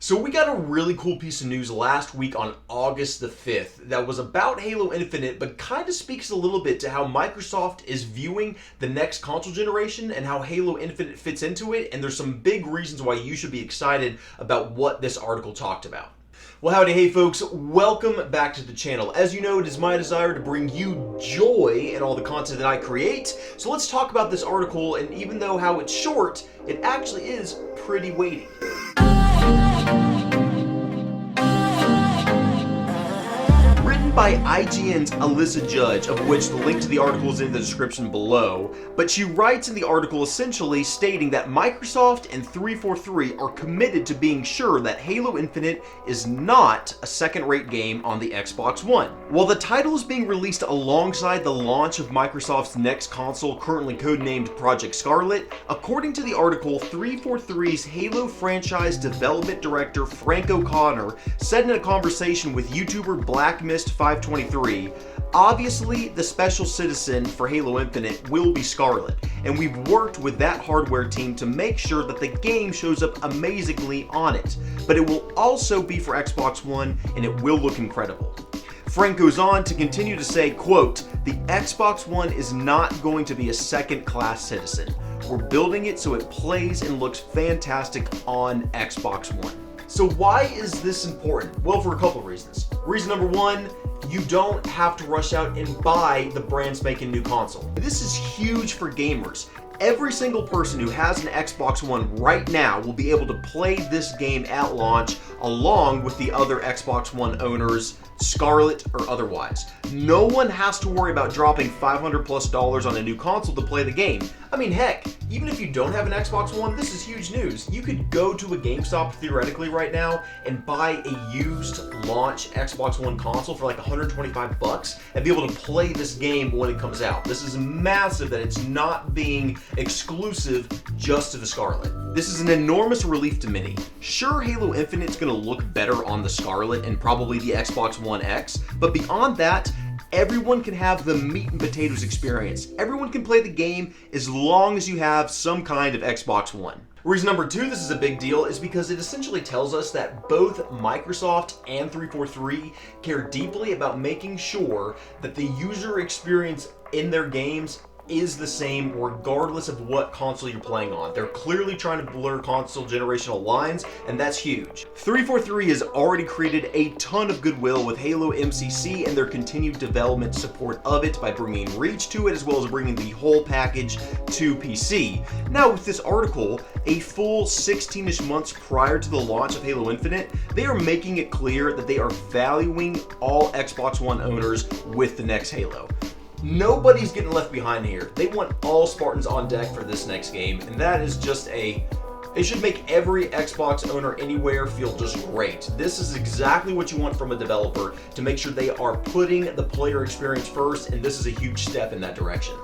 So we got a really cool piece of news last week on August the 5th that was about Halo Infinite, but kind of speaks a little bit to how Microsoft is viewing the next console generation and how Halo Infinite fits into it, and there's some big reasons why you should be excited about what this article talked about. Well, howdy, hey folks, welcome back to the channel. As you know, it is my desire to bring you joy in all the content that I create. So let's talk about this article, and even though how it's short, it actually is pretty weighty. By IGN's Alyssa Judge, of which the link to the article is in the description below, but she writes in the article essentially stating that Microsoft and 343 are committed to being sure that Halo Infinite is not a second-rate game on the Xbox One. While the title is being released alongside the launch of Microsoft's next console, currently codenamed Project Scarlet, according to the article, 343's Halo franchise development director Frank O'Connor said in a conversation with YouTuber BlackMist523, obviously the special citizen for Halo Infinite will be Scarlet, and we've worked with that hardware team to make sure that the game shows up amazingly on it, but it will also be for Xbox One and it will look incredible. Frank goes on to continue to say, quote, "The Xbox One is not going to be a second-class citizen. We're building it so it plays and looks fantastic on Xbox One." So why is this important? Well, for a couple of reasons. Reason number one, you don't have to rush out and buy the brand spanking new console. This is huge for gamers. Every single person who has an Xbox One right now will be able to play this game at launch along with the other Xbox One owners, Scarlet or otherwise. No one has to worry about dropping $500+ on a new console to play the game. I mean, heck, even if you don't have an Xbox One, this is huge news. You could go to a GameStop theoretically right now and buy a used launch Xbox One console for like $125 and be able to play this game when it comes out. This is massive that it's not being exclusive just to the Scarlet. This is an enormous relief to many. Sure, Halo Infinite's gonna look better on the Scarlet and probably the Xbox One X, but beyond that, everyone can have the meat and potatoes experience. Everyone can play the game as long as you have some kind of Xbox One. Reason number two this is a big deal is because it essentially tells us that both Microsoft and 343 care deeply about making sure that the user experience in their games is the same regardless of what console you're playing on. They're clearly trying to blur console generational lines, and that's huge. 343 has already created a ton of goodwill with Halo MCC and their continued development support of it by bringing Reach to it as well as bringing the whole package to PC. Now with this article, a full 16-ish months prior to the launch of Halo Infinite, they are making it clear that they are valuing all Xbox One owners with the next Halo. Nobody's getting left behind here. They want all Spartans on deck for this next game, and that is just it should make every Xbox owner anywhere feel just great. This is exactly what you want from a developer to make sure they are putting the player experience first, and this is a huge step in that direction.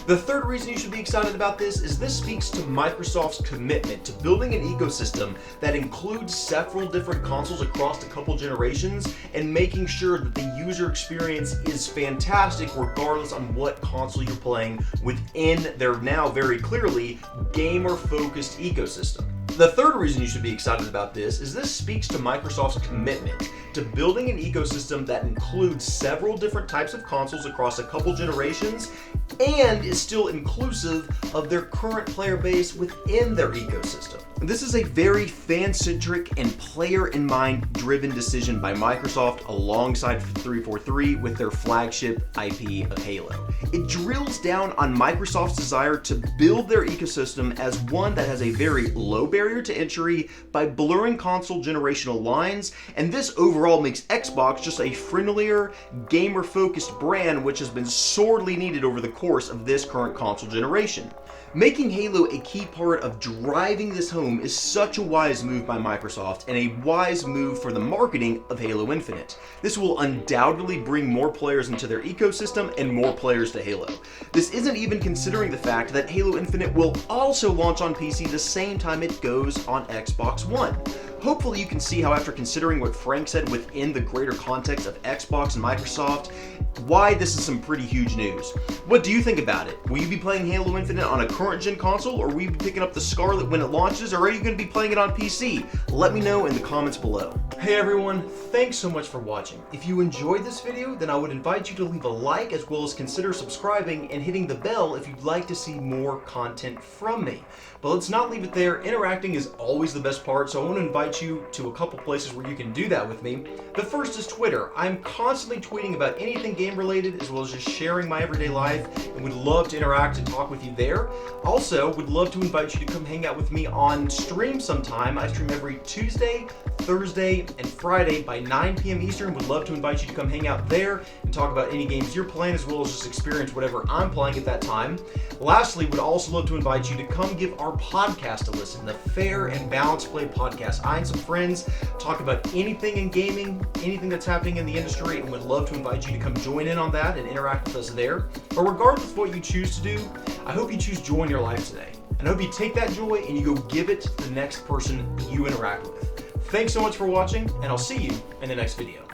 The third reason you should be excited about this is this speaks to Microsoft's commitment to building an ecosystem that includes several different consoles across a couple generations and making sure that the user experience is fantastic regardless on what console you're playing within their now very clearly gamer-focused ecosystem. The third reason you should be excited about this is this speaks to Microsoft's commitment to building an ecosystem that includes several different types of consoles across a couple generations and is still inclusive of their current player base within their ecosystem. This is a very fan-centric and player-in-mind driven decision by Microsoft alongside 343 with their flagship IP of Halo. It drills down on Microsoft's desire to build their ecosystem as one that has a very low barrier to entry by blurring console generational lines, and this overall makes Xbox just a friendlier, gamer-focused brand which has been sorely needed over the course of this current console generation. Making Halo a key part of driving this home is such a wise move by Microsoft and a wise move for the marketing of Halo Infinite. This will undoubtedly bring more players into their ecosystem and more players to Halo. This isn't even considering the fact that Halo Infinite will also launch on PC the same time it goes on Xbox One. Hopefully you can see how, after considering what Frank said within the greater context of Xbox and Microsoft, why this is some pretty huge news. What do you think about it? Will you be playing Halo Infinite on a current gen console, or will you be picking up the Scarlet when it launches, or are you going to be playing it on PC? Let me know in the comments below. Hey everyone, thanks so much for watching. If you enjoyed this video, then I would invite you to leave a like, as well as consider subscribing and hitting the bell if you'd like to see more content from me. But let's not leave it there. Interacting is always the best part, so I want to invite you to a couple places where you can do that with me. The first is Twitter. I'm constantly tweeting about anything game related, as well as just sharing my everyday life, and would love to interact and talk with you there. Also, would love to invite you to come hang out with me on stream sometime. I stream every Tuesday, Thursday, and Friday by 9 p.m. Eastern. Would love to invite you to come hang out there and talk about any games you're playing, as well as just experience whatever I'm playing at that time. Lastly, would also love to invite you to come give our podcast a listen, the Fair and Balanced Play podcast. I and some friends talk about anything in gaming, anything that's happening in the industry, and would love to invite you to come join in on that and interact with us there. But regardless of what you choose to do, I hope you choose joy in your life today. And I hope you take that joy and you go give it to the next person you interact with. Thanks so much for watching, and I'll see you in the next video.